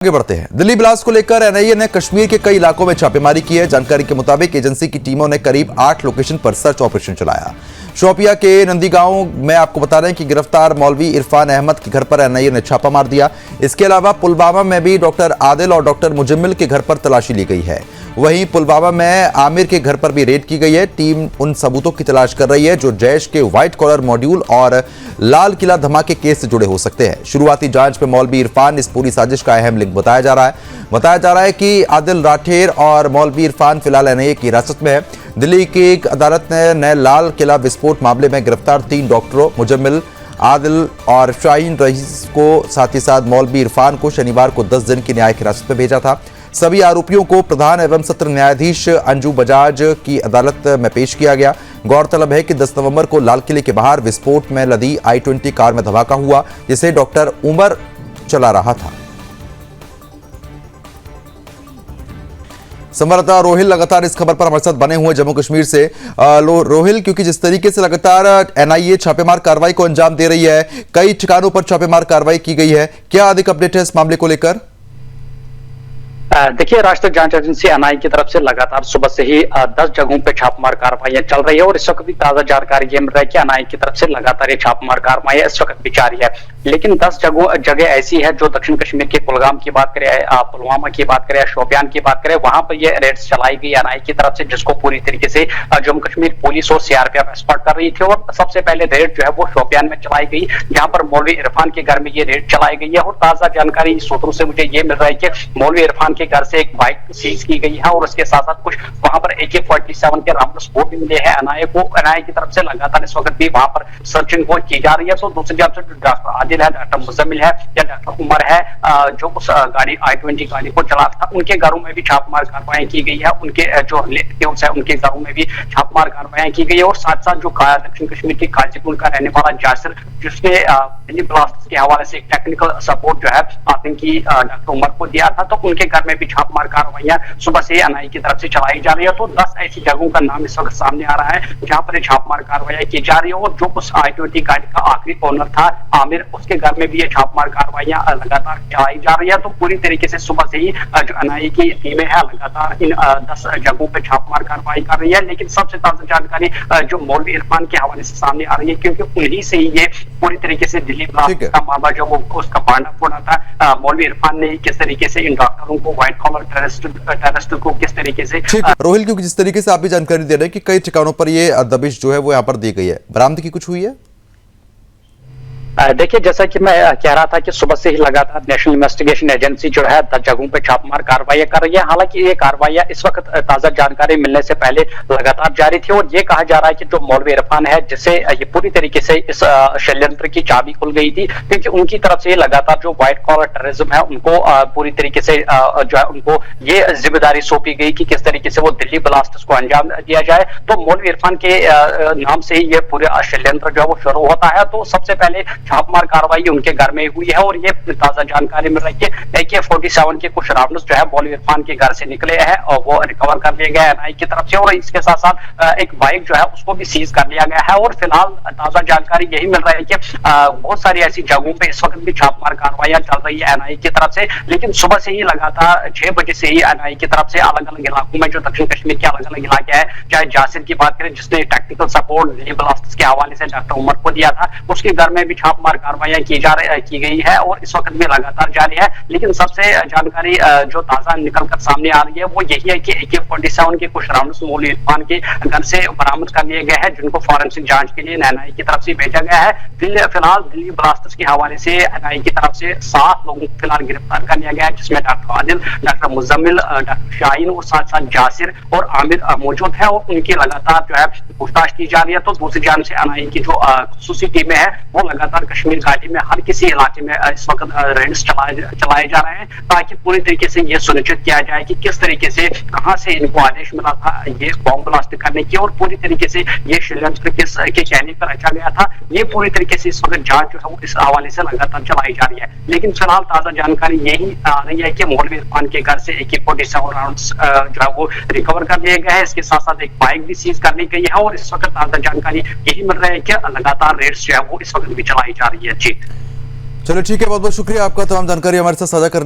आगे बढ़ते हैं। दिल्ली ब्लास्ट को लेकर एनआईए ने कश्मीर के कई इलाकों में छापेमारी की है। जानकारी के मुताबिक एजेंसी की टीमों ने करीब 8 लोकेशन पर सर्च ऑपरेशन चलाया। शोपिया के नंदीगांव में आपको बता रहे हैं कि गिरफ्तार मौलवी इरफान अहमद के घर पर एनआईए ने छापा मार दिया। इसके अलावा पुलवामा में भी डॉक्टर आदिल और डॉक्टर मुजम्मिल के घर पर तलाशी ली गई है। वहीं पुलवामा में आमिर के घर पर भी रेड की गई है। टीम उन सबूतों की तलाश कर रही है जो जैश के व्हाइट कॉलर मॉड्यूल और लाल किला धमाके केस से जुड़े हो सकते हैं। शुरुआती जांच में मौलवी इरफान इस पूरी साजिश का अहम लिंक बताया जा रहा है कि आदिल राठेर और मौलवी इरफान फिलहाल एनआईए की हिरासत में है। दिल्ली की एक अदालत ने लाल किला विस्फोट मामले में गिरफ्तार 3 डॉक्टरों मुजम्मिल, आदिल और शाहीन रईस को साथ ही साथ मौलवी इरफान को शनिवार को 10 दिन की न्यायिक हिरासत में भेजा था। सभी आरोपियों को प्रधान एवं सत्र न्यायाधीश अंजू बजाज की अदालत में पेश किया गया। गौरतलब है कि 10 नवंबर को लाल किले के बाहर विस्फोट में लदी i-20 कार में धमाका हुआ, जिसे डॉक्टर उमर चला रहा था। संवाददाता रोहिल लगातार इस खबर पर हमारे साथ बने हुए जम्मू कश्मीर से। रोहिल, क्योंकि जिस तरीके से लगातार एनआईए छापेमार कार्रवाई को अंजाम दे रही है, कई ठिकानों पर छापेमार कार्रवाई की गई है, क्या अधिक अपडेट है इस मामले को लेकर? देखिए, राष्ट्रीय जांच एजेंसी एनआईए की तरफ से लगातार सुबह से ही 10 जगहों पे छापेमार कार्रवाइयां चल रही है और इस वक्त भी ताजा जानकारी ये मिल रहा है कि एनआईए की तरफ से लगातार ये छापेमार कार्रवाइयां इस वक्त भी जारी है। लेकिन 10 जगह ऐसी है जो दक्षिण कश्मीर के कुलगाम की बात करें, पुलवामा की बात करें, शोपियान की बात करें, वहां पर ये रेड्स चलाई गई एनआईए की तरफ से, जिसको पूरी तरीके से जम्मू कश्मीर पुलिस और सीआरपीएफ एक्सपर्ट कर रही थी। और सबसे पहले रेड जो है वो शोपियान में चलाई गई, जहां पर मौलवी इरफान के घर में ये रेड चलाई गई है। और ताजा जानकारी सूत्रों से मुझे ये मिल रहा है कि मौलवी इरफान के घर से एक बाइक सीज की गई है और उसके साथ साथ कुछ वहां पर AK-47 के राउंड स्फोट भी मिले हैं। एनआईए की तरफ से लगातार इस वक्त भी वहां पर सर्चिंग की जा रही है। तो दूसरी तरफ से डॉक्टर आदिल है, डॉक्टर मुजम्मिल है या डॉक्टर उमर है, जो उस गाड़ी i-20 गाड़ी को चला था, उनके घरों में भी छापेमार कार्रवाई की गई है। उनके जो रिलेटिव्स है उनके घरों में भी छापेमार कार्रवाई की गई है। और साथ साथ जो दक्षिण कश्मीर के गाजीपुर का रहने वाला जासिर, जिसने दिल्ली ब्लास्ट के हवाले से एक टेक्निकल सपोर्ट जो है आतंकी डॉक्टर उमर को दिया था, तो उनके घर में भी छापेमार कार्रवाइयां सुबह से एनआईए की तरफ से चलाई जा रही है। तो 10 ऐसी जगहों का नाम इस वक्त सामने आ रहा है जहां पर छापेमार कार्रवाइयां की जा रही है। और जो उस i-20 गाड़ी का आखिरी ओनर था आमिर, उसके घर में भी ये छापेमार कार्रवाइयां लगातार चलाई जा रही है। तो पूरी तरीके से सुबह से ही जो एनआईए की टीमें हैं लगातार इन 10 जगहों पर छापेमार कार्रवाई कर रही है। लेकिन सबसे ताजा जानकारी जो मौलवी इरफान के हवाले से सामने आ रही है, क्योंकि उन्हीं से ही ये पूरी तरीके से दिल्ली ब्लास्ट का मामला जो वो उसका पांडा फोड़ा था। मौलवी इरफान ने किस तरीके से इन डॉक्टरों को व्हाइट कॉलर टेररिस्ट को किस तरीके से रोहिल, क्योंकि जिस तरीके से आप भी जानकारी दे रहे हैं कि कई ठिकानों पर ये दबिश जो है वो यहाँ पर दी गई है, बरामदगी कुछ हुई है? देखिए, जैसा कि मैं कह रहा था कि सुबह से ही लगातार नेशनल इन्वेस्टिगेशन एजेंसी जो है 10 जगहों पे छापेमार कार्रवाई कर रही है। हालांकि ये कार्रवाइयां इस वक्त ताजा जानकारी मिलने से पहले लगातार जारी थी। और ये कहा जा रहा है कि जो मौलवी इरफान है, जिससे ये पूरी तरीके से इस षड्यंत्र की चाबी खुल गई थी, क्योंकि उनकी तरफ से लगातार जो व्हाइट कॉलर टेररिज्म है उनको पूरी तरीके से जो है उनको ये जिम्मेदारी सौंपी गई कि किस तरीके से वो दिल्ली ब्लास्ट को अंजाम दिया जाए। तो मौलवी इरफान के नाम से ही ये पूरा षड्यंत्र जो है वो शुरू होता है। तो सबसे पहले छापेमार कार्रवाई उनके घर में हुई है और ये ताजा जानकारी मिल रही है कि AK-47 के कुछ राउंड्स जो है मौलवी इरफान के घर से निकले हैं और वो रिकवर कर लिए गए एनआईए की तरफ से। और इसके साथ साथ एक बाइक जो है उसको भी सीज कर लिया गया है। और फिलहाल ताजा जानकारी यही मिल रही है कि बहुत सारी ऐसी जगहों पे इस वक्त भी छापेमार कार्रवाइयां चल रही है एनआईए की तरफ से। लेकिन सुबह से ही लगातार 6 बजे से ही एनआईए की तरफ से अलग अलग इलाकों में जो दक्षिण कश्मीर के अलग अलग इलाके हैं, चाहे जासिर की बात करें जिसने टेक्निकल सपोर्ट दिल्ली ब्लास्ट के हवाले से डॉक्टर उमर को दिया था, उसके घर में भी छापेमार कार्रवाइयां की गई है और इस वक्त में लगातार जारी है। लेकिन सबसे जानकारी जो ताजा निकल कर सामने आ रही है वो यही है कि AK-47 के कुछ राउंड्स मौलवी इरफान के घर से बरामद कर लिए गए हैं, जिनको फॉरेंसिक जांच के लिए एनआईए की तरफ से भेजा गया है। फिलहाल दिल्ली ब्लास्टर्स के हवाले से एनआईए की तरफ से 7 लोगों को फिलहाल गिरफ्तार कर लिया गया है, जिसमें doctor Adil, doctor Muzammil, doctor Shaheen और साथ साथ जासिर और आमिर मौजूद है और उनकी लगातार जो है पूछताछ की जा रही है। तो दूसरी जानब से एनआईए की जो खसूसी टीमें हैं वो लगातार कश्मीर घाटी में हर किसी इलाके में इस वक्त रेड्स चलाए जा रहे हैं, ताकि पूरी तरीके से ये सुनिश्चित किया जाए कि किस तरीके से कहां से इनको आदेश मिला था ये बॉम्ब ब्लास्ट करने की और पूरी तरीके से ये षड्यंत्र किस के कहने पर रचा गया था। ये पूरी तरीके से इस वक्त जांच जो है वो इस हवाले से लगातार चलाई जा रही है। लेकिन फिलहाल ताजा जानकारी यही आ रही है कि मौलवी इरफान के घर से AK-47 राउंड्स जो है वो रिकवर कर लिए गए हैं। इसके साथ साथ एक बाइक भी सीज कर ली गई है और इस वक्त ताजा जानकारी यही मिल रहा है कि लगातार रेड्स जो है वो इस वक्त भी चलाई जा रही है। जी चलो ठीक है, बहुत बहुत शुक्रिया आपका तमाम जानकारी हमारे साथ साझा करने